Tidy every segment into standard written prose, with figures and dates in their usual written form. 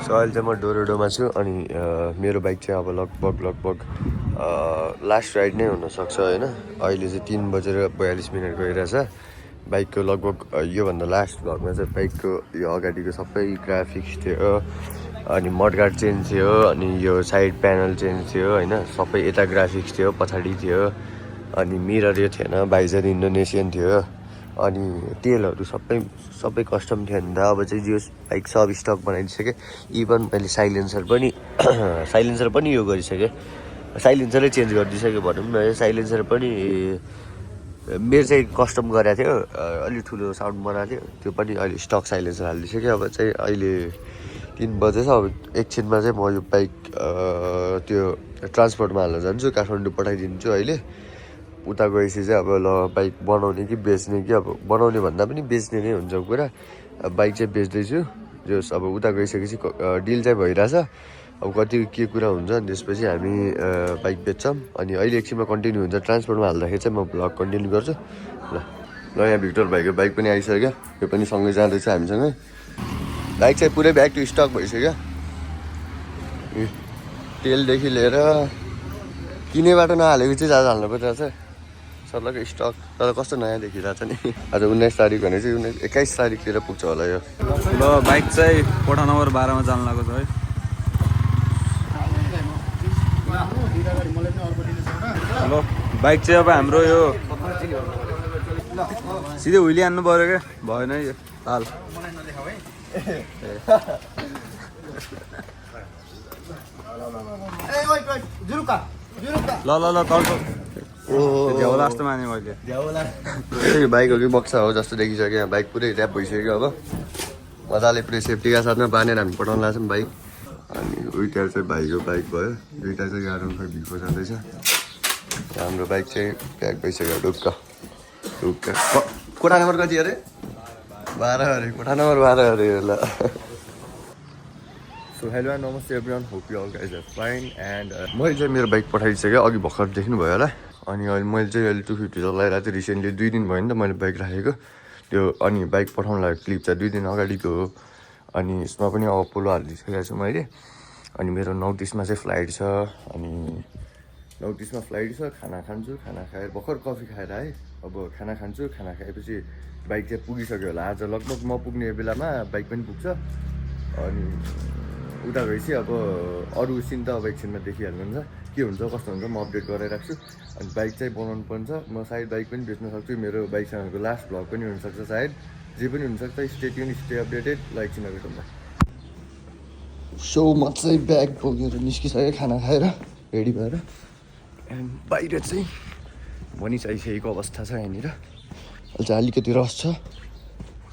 So अहिले चाहिँ म डोरेडोमा छु अनि मेरो बाइक चाहिँ अब लगभग लास्ट राइड नै हुनसक्छ होइन। अहिले चाहिँ 3:42 गइरहेछ। बाइकको लगभग योभन्दा लास्ट भ्लगमा चाहिँ बाइकको यो अगाडिको सबै ग्राफिक्स थियो अनि मडगार्ड चेन्ज थियो अनि यो साइड प्यानल चेन्ज थियो होइन। सबै यता ग्राफिक्स थियो, पछाडि थियो अनि मिरर यो थिएन, भाइजर इन्डोनेसियन थियो अनि तेलहरू सबै कस्टम थियो नि त। अब चाहिँ जो बाइक सब स्टक बनाइदिइसकेँ। इभन मैले साइलेन्सर पनि यो गरिसकेँ, साइलेन्सरै चेन्ज गरिदिइसकेँ भनौँ न। साइलेन्सर पनि मेरो चाहिँ कस्टम गरेको थियो, अलिक ठुलो साउन्ड बनाएको थियो, त्यो पनि अहिले स्टक साइलेन्सर हालिदिइसकेँ। अब चाहिँ अहिले 3 बजेछ। अब एकछिनमा चाहिँ म यो बाइक त्यो ट्रान्सपोर्टमा हाल्न जान्छु, काठमाडौँ पठाइदिन्छु। अहिले उता गएपछि चाहिँ अब ल बाइक बनाउने कि बेच्ने कि, अब बनाउने भन्दा पनि बेच्ने नै हुन्छ कुरा। बाइक चाहिँ बेच्दैछु जस अब उता गइसकेपछि डिल चाहिँ भइरहेछ। अब कति के कुरा हुन्छ अनि त्यसपछि हामी बाइक बेच्छौँ अनि अहिले एकछिनमा कन्टिन्यू हुन्छ। ट्रान्सपोर्टमा हाल्दाखेरि चाहिँ म भ्लग कन्टिन्यू गर्छु ल। यहाँ भिक्टर भाइको बाइक पनि आइसक्यो, यो पनि सँगै जाँदैछ हामीसँगै। बाइक चाहिँ पुरै ब्याक टु स्टक भइसक्यो, तेलदेखि लिएर किनेबाट नहालेको चाहिँ ज्यादा हाल्नु परिरहेछ। सर्लको स्टक तर कस्तो नयाँ देखिरहेछ नि। आज 19 तारिक भने चाहिँ 21 तारिकतिर पुग्छ होला यो। ल बाइक चाहिँ कोठा नम्बर 12मा जानु लागेको छ है। ल बाइक चाहिँ अब हाम्रो यो सिधै हुइली हान्नु पऱ्यो क्या, भएन यो हाल। ल ल ल झ्याउला जस्तो माने मैले। बाइक हो कि बक्सा हो जस्तो देखिसक्यो। यहाँ बाइक पुरै ऱ्याप भइसक्यो। अब मजाले पुरै सेफ्टीका साथमा बाँधेर हामी पठाउनु लाग्छौँ बाइक। अनि उइटार चाहिँ भाइको बाइक भयो, दुइटा चाहिँ गाह्रो खै भिको जाँदैछ। हाम्रो बाइक चाहिँ प्याक भइसक्यो ढुक्क। कोठा नम्बर कति अरे? 12 अरे, कोठा नम्बर 12 अरे ल। सो हेलो एन्ड नमस्ते everyone, hope you all guys are fine. And मैले चाहिँ मेरो बाइक पठाइसकेँ, अघि भर्खर देख्नुभयो होला। अनि अहिले मैले चाहिँ अहिले 250 चलाइरहेको थिएँ। रिसेन्टली 2 दिन भयो नि त मैले बाइक राखेको त्यो। अनि बाइक पठाउनु लागेको क्लिप चाहिँ 2 दिन अगाडिको हो। अनि यसमा पनि अब पोलो हालिदिइसकेको छु मैले। अनि मेरो 9:30मा चाहिँ फ्लाइट छ। अनि 9:30मा फ्लाइट छ। खाना खान्छु, खाना खाएर भर्खर कफी खाएर आएँ। अब खाना खान्छु, खाना खाएपछि बाइक चाहिँ पुगिसक्यो होला। आज लगभग म पुग्ने बेलामा बाइक पनि पुग्छ। अनि उता गएपछि अब अरू सिन त अब एकछिनमा देखिहाल्नुहुन्छ के हुन्छ कस्तो हुन्छ, म अपडेट गराइराख्छु। अनि बाइक चाहिँ बनाउनु पर्छ, म सायद बाइक पनि बेच्न सक्छु। मेरो बाइकसँगको लास्ट भ्लग पनि हुनसक्छ, सायद जे पनि हुनसक्छ। Stay tune, stay updated. Like एकछिन भेटौँला। सो म चाहिँ ब्याग बोकेर निस्किसकेँ खाना खाएर रेडी भएर। एन्ड बाहिर चाहिँ भनिसकिसकेको अवस्था छ यहाँनिर। अहिले चाहिँ अलिकति रस छ,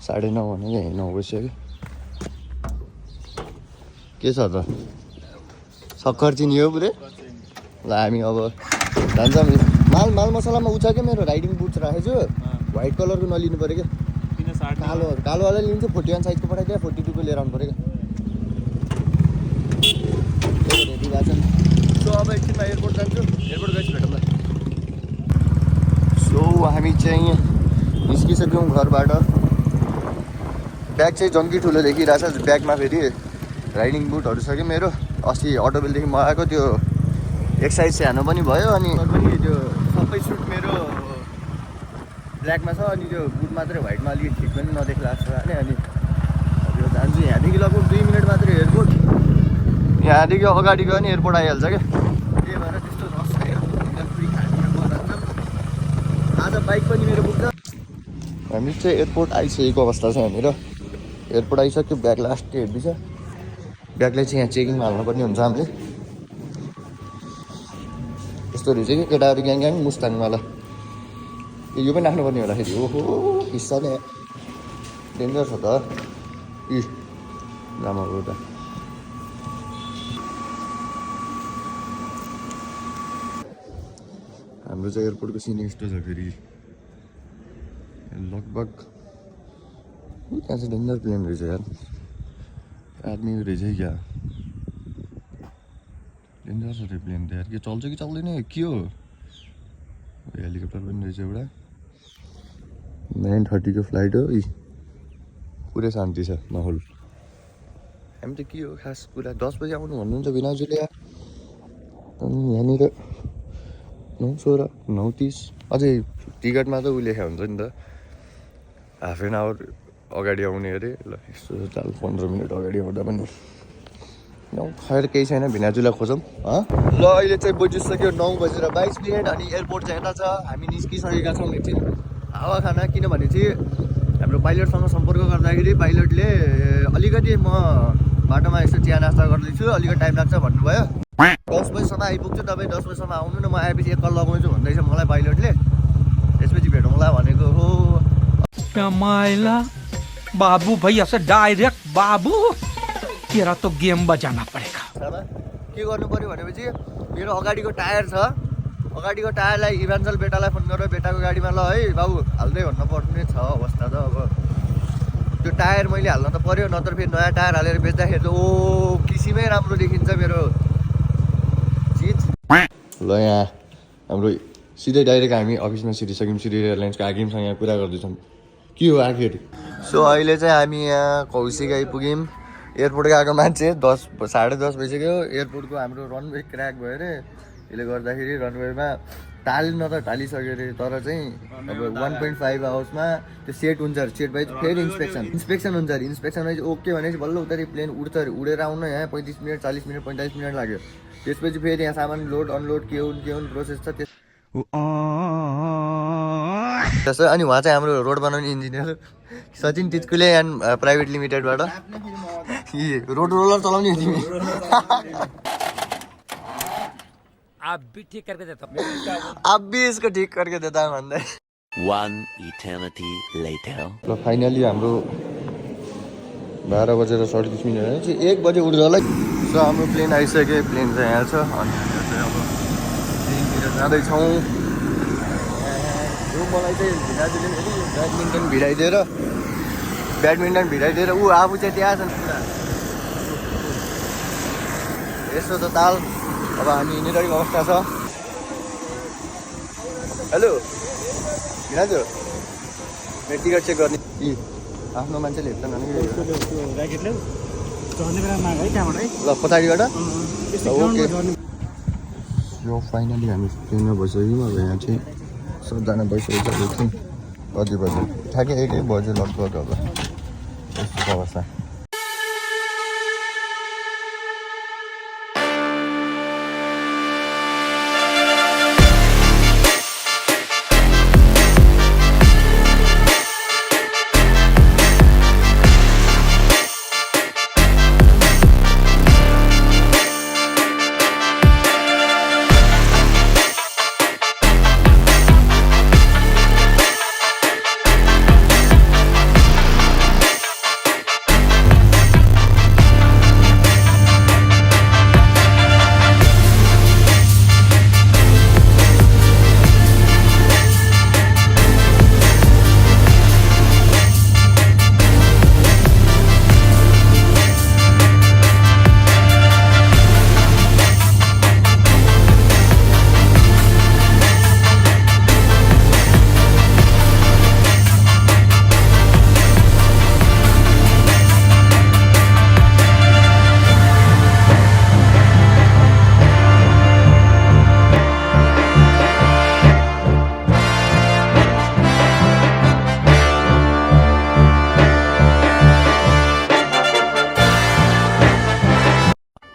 9:30 भनेको यहीँ 9 बजिसक्यो। के छ त सक्खर चिनी हो पुरै ल। हामी अब जान्छौँ। माल मसलामा उच्च क्या मेरो राइडिङ बुट्स राखेको छु, व्हाइट कलरको नलिनु पऱ्यो क्या। कालोवाला लिन्छु, 41 साइजको पठाइदियो, 42को लिएर आउनु पऱ्यो क्या। रेडी भएको छ नि। सो अब एकछिनमा एयरपोर्ट जान्छु, एयरपोर्ट गएपछि भेटौँला। सो हामी चाहिँ निस्किसक्यौँ घरबाट। ब्याग चाहिँ जङ्गी ठुलो देखिरहेछ। ब्यागमा फेरि राइडिङ बुटहरू छ कि मेरो, अस्ति अटोबेलदेखि मगाएको त्यो एक्साइज सानो पनि भयो। अनि पनि त्यो सबै सुट मेरो ब्ल्याकमा छ। अनि त्यो बुट मात्रै व्हाइटमा अलिकति ठिक पनि नदेख्ला जस्तो भने। अनि अब यो जान्छु। यहाँदेखि लगभग 2 मिनट मात्रै एयरपोर्ट। यहाँदेखि अगाडि गयो भने एयरपोर्ट आइहाल्छ क्या। त्यही भएर त्यस्तो रस खायो। आज बाइक पनि मेरो पुग्छ। हामी चाहिँ एयरपोर्ट आइसकेको अवस्था छ यहाँनिर। एयरपोर्ट आइसक्यो। ब्याग लास्ट हेर्दै छ। ब्यागलाई चाहिँ यहाँ चेकिङमा हाल्नुपर्ने हुन्छ हामीले। यस्तो रहेछ कि केटाहरू ग्याङ मुस्ताङवाला। यो पनि राख्नुपर्ने होला फेरि। ओहो हिस्सा नै डेन्जर छ त। रामहरू त हाम्रो चाहिँ एयरपोर्टको सिन यस्तो छ फेरि। लगभग त्यहाँ चाहिँ डेन्जर प्लेन रहेछ यार। आदमी रहेछ क्या, डेन्जर छ त्यो प्लेन त यार। के चल्छ कि चल्दैन के हो। हेलिकप्टर पनि रहेछ एउटा। 9:30 को फ्लाइट हो। पुरै शान्ति छ माहौल। हामी त के हो खास कुरा 10 बजी आउनु भन्नुहुन्छ भिनाजुले अनि यहाँनिर 9:16 9:30 अझै टिकटमा त ऊ लेखा हुन्छ नि त हाफ एन आवर अगाडि आउने अरे ल यस्तो चाल 15 मिनट अगाडि आउँदा पनि खैर केही छैन भिनाजुलाई खोजौँ ल अहिले चाहिँ बजिसक्यो 9:22 अनि एयरपोर्ट चाहिँ यता छ हामी निस्किसकेका छौँ एकछिन हावा खाना किनभने चाहिँ हाम्रो पाइलटसँग सम्पर्क गर्दाखेरि पाइलटले अलिकति म बाटोमा यसो चिया नास्ता गर्दैछु अलिकति टाइम लाग्छ भन्नुभयो 10 बजीसम्म आइपुग्छु तपाईँ 10 बजीसम्म आउनु न म आएपछि एक कल लगाउँछु भन्दैछ मलाई पाइलटले त्यसपछि भेटौँला भनेको हो माइला बाबू भैया से डायरेक्ट बाबू तेरा तो गेम बजाना पड़ेगा के गर्नु पर्यो भनेपछि मेरो अगाडिको टायर छ अगाडिको टायरलाई इभान्जल बेटालाई फोन गरेर बेटाको गाडीमा ल है बाबु हाल्दै भन्नु पर्ने छ अवस्था त अब त्यो टायर मैले हाल्न त पर्यो नत्र फेरि नयाँ टायर हालेर बेच्दाखेरि त ओ किसिमै राम्रो देखिन्छ मेरो चिज ल यहाँ हाम्रो सिधै डाइरेक्ट हामी अफिसमा छिरिसक्यौँ सिटी एयरलाइन्सको हाकिमसँग यहाँ कुरा गर्दैछौँ के हो आखिर सो अहिले चाहिँ हामी यहाँ कौशिक आइपुग्यौँ एयरपोर्ट गएको मान्छे 10:30 भइसक्यो एयरपोर्टको हाम्रो रनवे क्र्याक भयो अरे यसले गर्दाखेरि रनवेमा टाल्न त टालिसक्यो अरे तर चाहिँ अब 1.5 आवर्समा त्यो सेट हुन्छ अरे सेट भए फेरि इन्सपेक्सन हुन्छ अरे इन्सपेक्सनमा चाहिँ ओके भनेपछि बल्ल उतारि प्लेन उड्छ अरे उडेर आउन यहाँ 35 मिनट 40 मिनट 45 मिनट लाग्यो त्यसपछि फेरि यहाँ सामान लोड अनलोड के हुन् प्रोसेस छ त्यसो अनि उहाँ चाहिँ हाम्रो रोड बनाउने engineer Sachin Tichkule and private लिमिटेडबाट रोड रोलर चलाउने तिमी आप भी ठीक करके देता अब भी इसको ठीक करके देता भन्दै 1 eternity later ल फाइनली हाम्रो 12:37 चाहिँ 1 बजे उड्छ होला सो हाम्रो प्लेन आइसक्यो प्लेन चाहिँ यहाँ छ अनि चाहिँ अब प्लेनतिर जाँदैछौँ यो मलाई चाहिँ भिनाजुले ब्याडमिन्टन भिडाइदिएर ऊ आफू चाहिँ त्यहाँ छन् पुरा यसो त ताल अब हामी हिँडिरहेको अवस्था छ हेलो भिनाजु मेरो टिकट चेक गर्ने आफ्नो मान्छेले हेप्छ ल पछाडिबाट ओके यो फाइनली हामी ट्रेनमा बसिसक्यौँ अब यहाँ चाहिँ सबजना बसिसकेको छौँ कति बज्यो ठ्याक्कै 1 बज्यो लगभग अब यस्तो अवस्था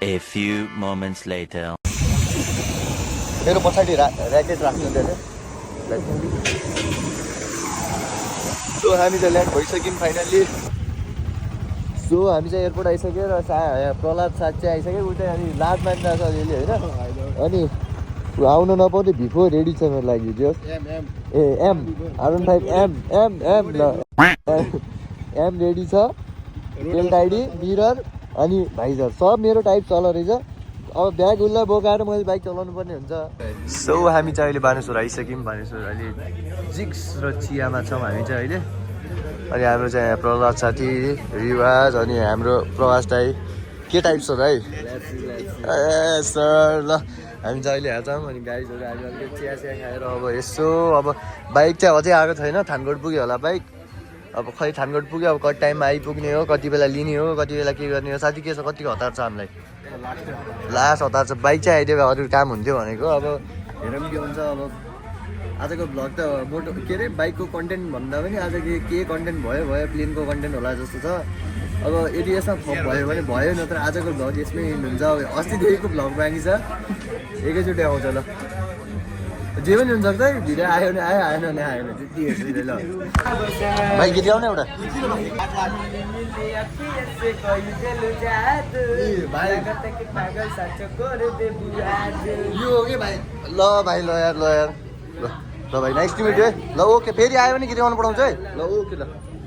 A few moments later मेरो पछाडि ऱ्याकेट राख्नु थियो सो हामी चाहिँ ल्यान्ड भइसक्यौँ फाइनल्ली सो हामी चाहिँ एयरपोर्ट आइसक्यो र प्रहलाद साथ चाहिँ आइसक्यो ऊ चाहिँ अनि लाज मानिरहेको छ अलिअलि होइन अनि आउन नपाउँदै भिफो रेडी छ मेरो लागि त्यो ए एम R15 एम ल एम रेडी छ टेल टाइडी मिरर अनि भाइजर सब मेरो टाइप चल रहेछ अब ब्याग उसलाई बोकाएर मैले बाइक चलाउनु पर्ने हुन्छ सो हामी चाहिँ अहिले बानेश्वर आइसक्यौँ बानेश्वर अहिले जिग्स र चियामा छौँ हामी चाहिँ अहिले अनि हाम्रो चाहिँ प्रहलाद साथी रिवाज अनि हाम्रो प्रवास दाई के टाइप छ भाइ ए सर ल हामी चाहिँ अहिले हेर्छौँ अनि गाइजहरू हामी अलिकति चिया खाएर अब यसो अब बाइक चाहिँ अझै आएको छैन थानकोट पुग्यो होला बाइक अब खै छानगढ पुग्यो अब कति टाइममा आइपुग्ने हो कति बेला लिने हो कति बेला के गर्ने हो साथी के छ कतिको हतार छ हामीलाई लास्ट हतार छ बाइक चाहिँ आइदियो अरू काम हुन्थ्यो भनेको अब हेरौँ के हुन्छ अब आजको भ्लग त मोटो के अरे बाइकको कन्टेन्ट भन्दा पनि आज के कन्टेन्ट भयो प्लेनको कन्टेन्ट होला जस्तो छ अब यदि यसमा थप भयो भने भयो नत्र आजको भ्लग यसमै इन्ड हुन्छ अब अस्तिदेखिको भ्लग बाँकी छ एकैचोटि आउँछ ल जे पनि हुनसक्छ है भिडियो आयो भने आयो आएन भने आएन त्यति हेर्छु ल भाइ गीत गाउन एउटा यो हो कि भाइ ल भाइ ल यार ल भाइ नेक्स्ट मिट है ल ओके फेरि आयो भने गीत गाउनु पठाउँछ है ल ओके ल